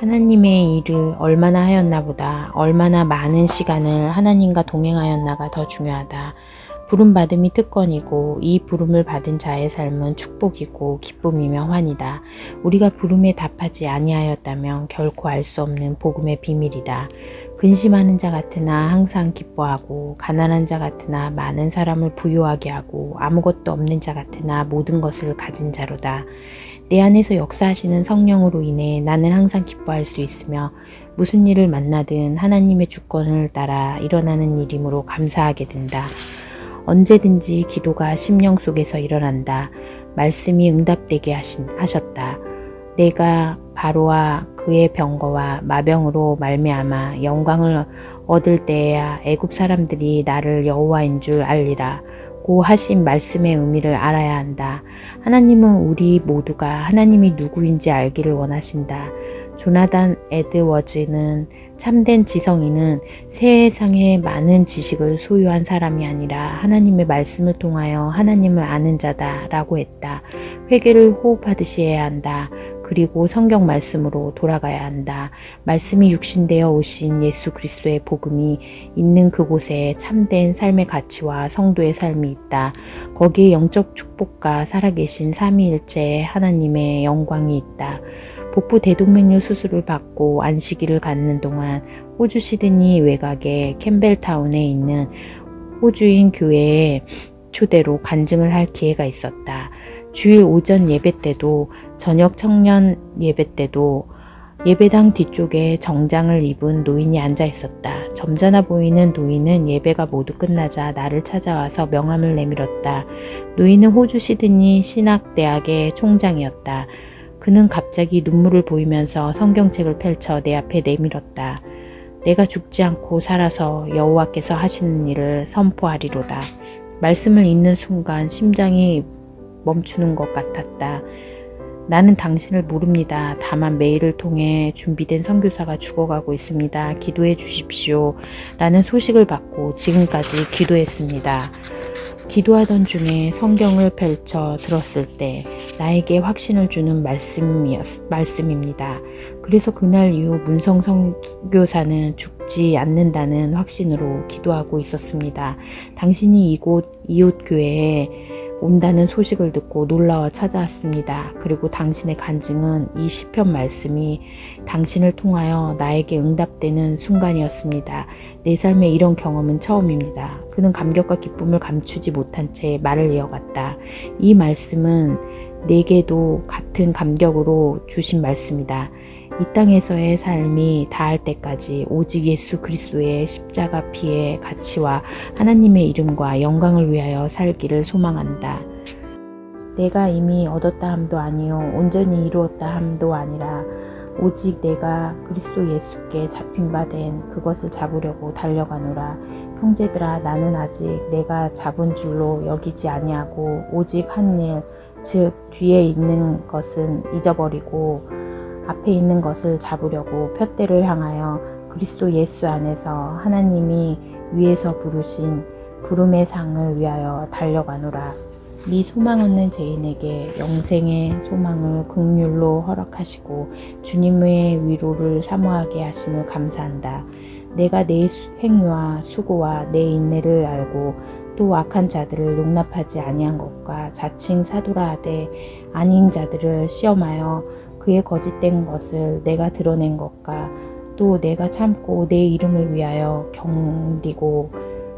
하나님의 일을 얼마나 하였나 보다 얼마나 많은 시간을 하나님과 동행하였나가 더 중요하다. 부름받음이 특권이고 이 부름을 받은 자의 삶은 축복이고 기쁨이며 환희다. 우리가 부름에 답하지 아니하였다면 결코 알 수 없는 복음의 비밀이다. 근심하는 자 같으나 항상 기뻐하고 가난한 자 같으나 많은 사람을 부유하게 하고 아무것도 없는 자 같으나 모든 것을 가진 자로다. 내 안에서 역사하시는 성령으로 인해 나는 항상 기뻐할 수 있으며 무슨 일을 만나든 하나님의 주권을 따라 일어나는 일이므로 감사하게 된다. 언제든지 기도가 심령 속에서 일어난다. 말씀이 응답되게 하셨다. 내가 바로와 그의 병거와 마병으로 말미암아 영광을 얻을 때에야 애굽 사람들이 나를 여호와인 줄 알리라. 고 하신 말씀의 의미를 알아야 한다. 하나님은 우리 모두가 하나님이 누구인지 알기를 원하신다. 조나단 에드워즈는 참된 지성인은 세상에 많은 지식을 소유한 사람이 아니라 하나님의 말씀을 통하여 하나님을 아는 자다 라고 했다. 회개를 호흡하듯이 해야 한다. 그리고 성경 말씀으로 돌아가야 한다. 말씀이 육신되어 오신 예수 그리스도의 복음이 있는 그곳에 참된 삶의 가치와 성도의 삶이 있다. 거기에 영적 축복과 살아계신 삼위일체 하나님의 영광이 있다. 복부 대동맥류 수술을 받고 안식일을 갖는 동안 호주 시드니 외곽의 캠벨타운에 있는 호주인 교회에 초대로 간증을 할 기회가 있었다. 주일 오전 예배 때도 저녁 청년 예배 때도 예배당 뒤쪽에 정장을 입은 노인이 앉아 있었다. 점잖아 보이는 노인은 예배가 모두 끝나자 나를 찾아와서 명함을 내밀었다. 노인은 호주 시드니 신학대학의 총장이었다. 그는 갑자기 눈물을 보이면서 성경책을 펼쳐 내 앞에 내밀었다. 내가 죽지 않고 살아서 여호와께서 하시는 일을 선포하리로다. 말씀을 읽는 순간 심장이 멈추는 것 같았다. 나는 당신을 모릅니다. 다만 메일을 통해 준비된 선교사가 죽어가고 있습니다. 기도해 주십시오. 라는 소식을 받고 지금까지 기도했습니다. 기도하던 중에 성경을 펼쳐 들었을 때 나에게 확신을 주는 말씀입니다. 그래서 그날 이후 문성 선교사는 죽지 않는다는 확신으로 기도하고 있었습니다. 당신이 이웃 교회에 온다는 소식을 듣고 놀라워 찾아왔습니다. 그리고 당신의 간증은 이 시편 말씀이 당신을 통하여 나에게 응답되는 순간이었습니다. 내 삶에 이런 경험은 처음입니다. 그는 감격과 기쁨을 감추지 못한 채 말을 이어갔다. 이 말씀은 내게도 같은 감격으로 주신 말씀이다. 이 땅에서의 삶이 다할 때까지 오직 예수 그리스도의 십자가 피의 가치와 하나님의 이름과 영광을 위하여 살기를 소망한다. 내가 이미 얻었다 함도 아니요 온전히 이루었다 함도 아니라 오직 내가 그리스도 예수께 잡힌 바 된 그것을 잡으려고 달려가노라. 형제들아, 나는 아직 내가 잡은 줄로 여기지 아니하고 오직 한 일, 즉 뒤에 있는 것은 잊어버리고 앞에 있는 것을 잡으려고 푯대를 향하여 그리스도 예수 안에서 하나님이 위에서 부르신 부름의 상을 위하여 달려가노라. 이 소망 없는 죄인에게 영생의 소망을 긍휼로 허락하시고 주님의 위로를 사모하게 하심을 감사한다. 내가 내 행위와 수고와 내 인내를 알고 또 악한 자들을 용납하지 아니한 것과 자칭 사도라 하되 아닌 자들을 시험하여 그의 거짓된 것을 내가 드러낸 것과 또 내가 참고 내 이름을 위하여 견디고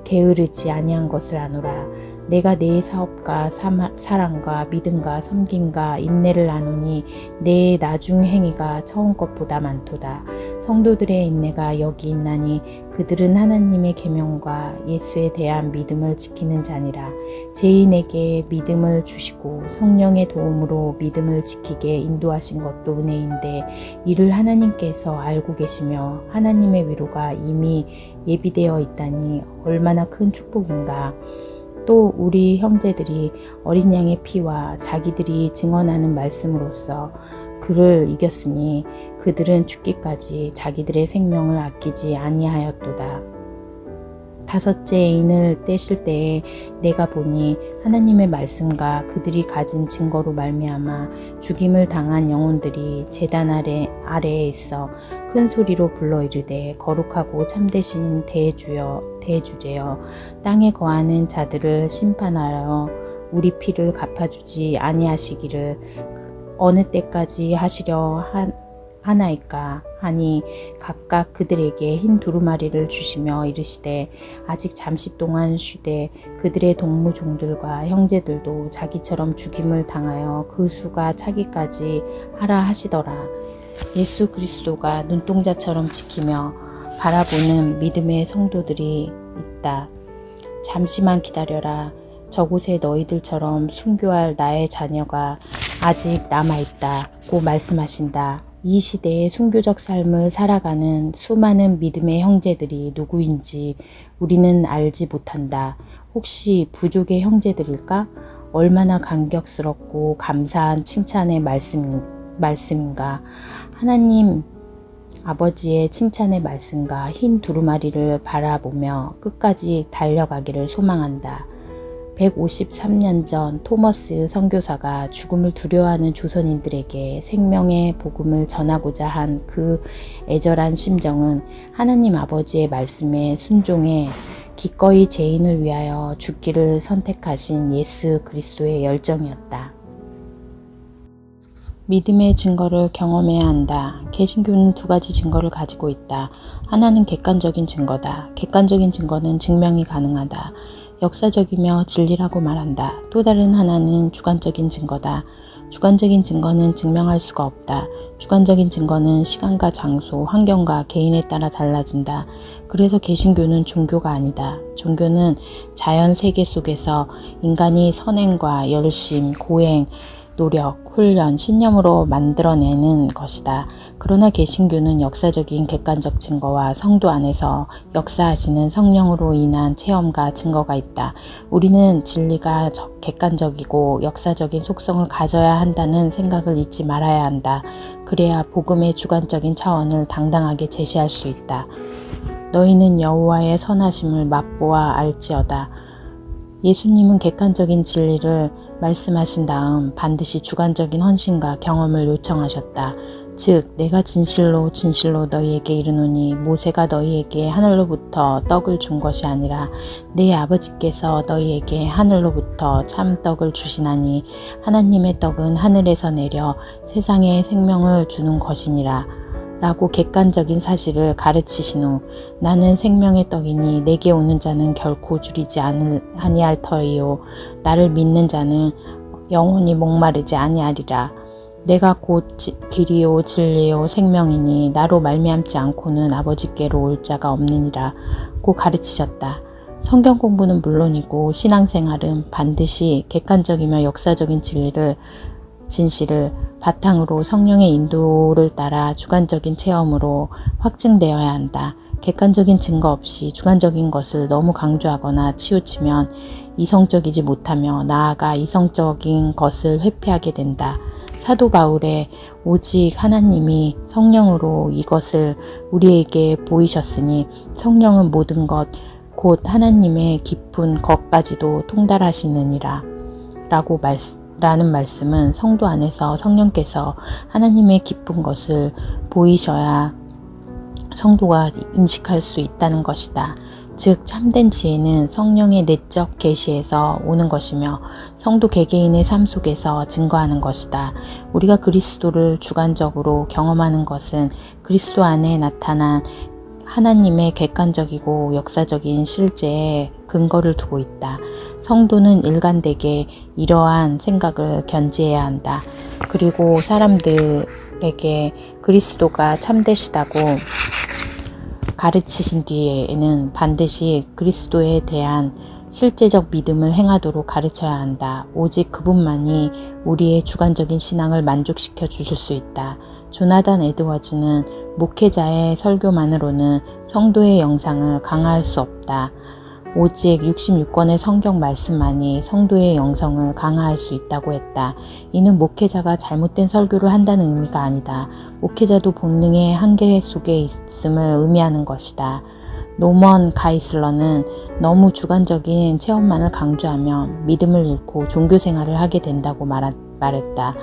게으르지 아니한 것을 아노라. 내가 내 사업과 사랑과 믿음과 섬김과 인내를 나누니 내 나중 행위가 처음 것보다 많도다. 성도들의 인내가 여기 있나니 그들은 하나님의 계명과 예수에 대한 믿음을 지키는 자니라. 죄인에게 믿음을 주시고 성령의 도움으로 믿음을 지키게 인도하신 것도 은혜인데 이를 하나님께서 알고 계시며 하나님의 위로가 이미 예비되어 있다니 얼마나 큰 축복인가. 또 우리 형제들이 어린 양의 피와 자기들이 증언하는 말씀으로써 그를 이겼으니 그들은 죽기까지 자기들의 생명을 아끼지 아니하였도다. 5째 애인을 떼실 때에 내가 보니 하나님의 말씀과 그들이 가진 증거로 말미암아 죽임을 당한 영혼들이 제단 아래에 있어 큰 소리로 불러 이르되 거룩하고 참되신 대주여 대주제여 땅에 거하는 자들을 심판하여 우리 피를 갚아주지 아니하시기를 어느 때까지 하시려 하나이까 하니 각각 그들에게 흰 두루마리를 주시며 이르시되 아직 잠시 동안 쉬되 그들의 동무종들과 형제들도 자기처럼 죽임을 당하여 그 수가 차기까지 하라 하시더라. 예수 그리스도가 눈동자처럼 지키며 바라보는 믿음의 성도들이 있다. 잠시만 기다려라. 저곳에 너희들처럼 순교할 나의 자녀가 아직 남아있다고 말씀하신다. 이 시대의 순교적 삶을 살아가는 수많은 믿음의 형제들이 누구인지 우리는 알지 못한다. 혹시 부족의 형제들일까? 얼마나 감격스럽고 감사한 칭찬의 말씀인가. 하나님 아버지의 칭찬의 말씀과 흰 두루마리를 바라보며 끝까지 달려가기를 소망한다. 153년 전 토머스 선교사가 죽음을 두려워하는 조선인들에게 생명의 복음을 전하고자 한 그 애절한 심정은 하나님 아버지의 말씀에 순종해 기꺼이 죄인을 위하여 죽기를 선택하신 예수 그리스도의 열정이었다. 믿음의 증거를 경험해야 한다. 개신교는 2가지 증거를 가지고 있다. 하나는 객관적인 증거다. 객관적인 증거는 증명이 가능하다. 역사적이며 진리라고 말한다. 또 다른 하나는 주관적인 증거다. 주관적인 증거는 증명할 수가 없다. 주관적인 증거는 시간과 장소, 환경과 개인에 따라 달라진다. 그래서 개신교는 종교가 아니다. 종교는 자연 세계 속에서 인간이 선행과 열심, 고행, 노력, 훈련, 신념으로 만들어내는 것이다. 그러나 개신교는 역사적인 객관적 증거와 성도 안에서 역사하시는 성령으로 인한 체험과 증거가 있다. 우리는 진리가 객관적이고 역사적인 속성을 가져야 한다는 생각을 잊지 말아야 한다. 그래야 복음의 주관적인 차원을 당당하게 제시할 수 있다. 너희는 여호와의 선하심을 맛보아 알지어다. 예수님은 객관적인 진리를 말씀하신 다음 반드시 주관적인 헌신과 경험을 요청하셨다. 즉 내가 진실로 진실로 너희에게 이르노니 모세가 너희에게 하늘로부터 떡을 준 것이 아니라 내 아버지께서 너희에게 하늘로부터 참 떡을 주시나니 하나님의 떡은 하늘에서 내려 세상에 생명을 주는 것이니라. 라고 객관적인 사실을 가르치신 후 나는 생명의 떡이니 내게 오는 자는 결코 줄이지 아니할 터이요 나를 믿는 자는 영원히 목마르지 아니하리라. 내가 곧 길이요 진리요 생명이니 나로 말미암지 않고는 아버지께로 올 자가 없느니라 고 가르치셨다. 성경 공부는 물론이고 신앙생활은 반드시 객관적이며 역사적인 진실을 바탕으로 성령의 인도를 따라 주관적인 체험으로 확증되어야 한다. 객관적인 증거 없이 주관적인 것을 너무 강조하거나 치우치면 이성적이지 못하며 나아가 이성적인 것을 회피하게 된다. 사도 바울의 오직 하나님이 성령으로 이것을 우리에게 보이셨으니 성령은 모든 것 곧 하나님의 깊은 것까지도 통달하시느니라 라는 말씀은 성도 안에서 성령께서 하나님의 깊은 것을 보이셔야 성도가 인식할 수 있다는 것이다. 즉 참된 지혜는 성령의 내적 계시에서 오는 것이며 성도 개개인의 삶 속에서 증거하는 것이다. 우리가 그리스도를 주관적으로 경험하는 것은 그리스도 안에 나타난 하나님의 객관적이고 역사적인 실제에 근거를 두고 있다. 성도는 일관되게 이러한 생각을 견지해야 한다. 그리고 사람들에게 그리스도가 참되시다고 가르치신 뒤에는 반드시 그리스도에 대한 실제적 믿음을 행하도록 가르쳐야 한다. 오직 그분만이 우리의 주관적인 신앙을 만족시켜 주실 수 있다. 조나단 에드워즈는 목회자의 설교만으로는 성도의 영상을 강화할 수 없다. 오직 66권의 성경 말씀만이 성도의 영성을 강화할 수 있다고 했다. 이는 목회자가 잘못된 설교를 한다는 의미가 아니다. 목회자도 본능의 한계 속에 있음을 의미하는 것이다. 노먼 가이슬러는 너무 주관적인 체험만을 강조하며 믿음을 잃고 종교 생활을 하게 된다고 말했다.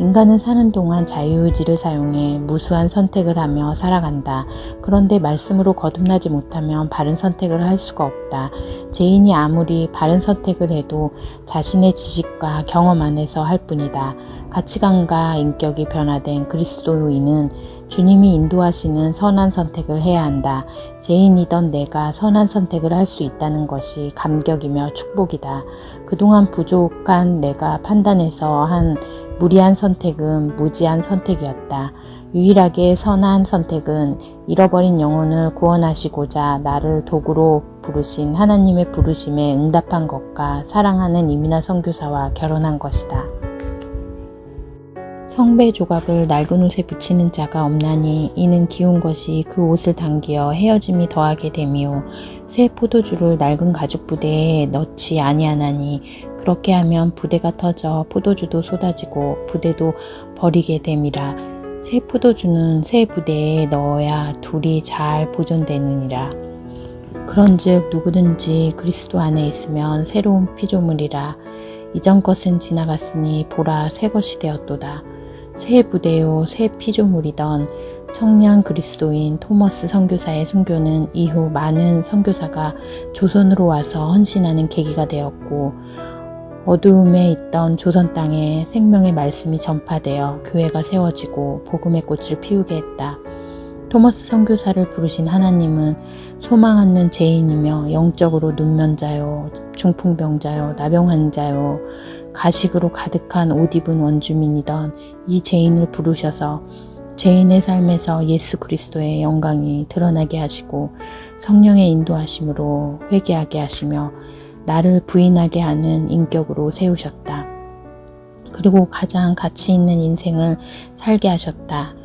인간은 사는 동안 자유의지를 사용해 무수한 선택을 하며 살아간다. 그런데 말씀으로 거듭나지 못하면 바른 선택을 할 수가 없다. 죄인이 아무리 바른 선택을 해도 자신의 지식과 경험 안에서 할 뿐이다. 가치관과 인격이 변화된 그리스도인은 주님이 인도하시는 선한 선택을 해야 한다. 죄인이던 내가 선한 선택을 할 수 있다는 것이 감격이며 축복이다. 그동안 부족한 내가 판단해서 한 무리한 선택은 무지한 선택이었다. 유일하게 선한 선택은 잃어버린 영혼을 구원하시고자 나를 도구로 부르신 하나님의 부르심에 응답한 것과 사랑하는 이민아 선교사와 결혼한 것이다. 성배 조각을 낡은 옷에 붙이는 자가 없나니 이는 기운 것이 그 옷을 당기어 헤어짐이 더하게 되며 새 포도주를 낡은 가죽 부대에 넣지 아니하나니 그렇게 하면 부대가 터져 포도주도 쏟아지고 부대도 버리게 됨이라. 새 포도주는 새 부대에 넣어야 둘이 잘 보존되느니라. 그런즉 누구든지 그리스도 안에 있으면 새로운 피조물이라. 이전 것은 지나갔으니 보라 새 것이 되었도다. 새 부대요 새 피조물이던 청년 그리스도인 토머스 선교사의 순교는 이후 많은 선교사가 조선으로 와서 헌신하는 계기가 되었고 어두움에 있던 조선 땅에 생명의 말씀이 전파되어 교회가 세워지고 복음의 꽃을 피우게 했다. 토머스 선교사를 부르신 하나님은 소망 없는 죄인이며 영적으로 눈면자요, 중풍병자요, 나병 환자요, 가식으로 가득한 옷 입은 원주민이던 이 죄인을 부르셔서 죄인의 삶에서 예수 그리스도의 영광이 드러나게 하시고 성령의 인도하심으로 회개하게 하시며 나를 부인하게 하는 인격으로 세우셨다. 그리고 가장 가치 있는 인생을 살게 하셨다.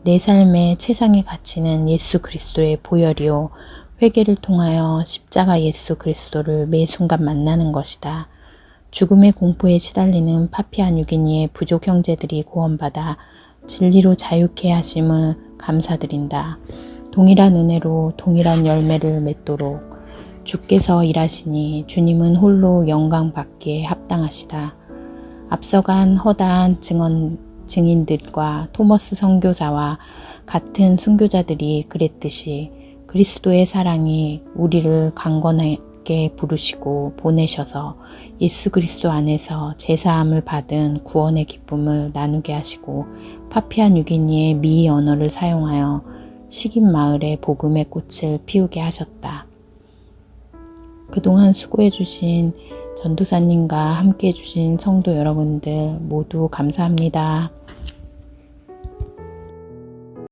내 삶의 최상의 가치는 예수 그리스도의 보혈이요 회개를 통하여 십자가 예수 그리스도를 매 순간 만나는 것이다. 죽음의 공포에 시달리는 파피아 뉴기니의 부족 형제들이 구원받아 진리로 자유케 하심을 감사드린다. 동일한 은혜로 동일한 열매를 맺도록 주께서 일하시니 주님은 홀로 영광 받기에 합당하시다. 앞서간 허다한 증인들과 토머스 선교사와 같은 순교자들이 그랬듯이 그리스도의 사랑이 우리를 강건하게 부르시고 보내셔서 예수 그리스도 안에서 제사함을 받은 구원의 기쁨을 나누게 하시고 파피아 뉴기니의 미 언어를 사용하여 식인 마을에 복음의 꽃을 피우게 하셨다. 그동안 수고해 주신 전도사님과 함께 해주신 성도 여러분들 모두 감사합니다.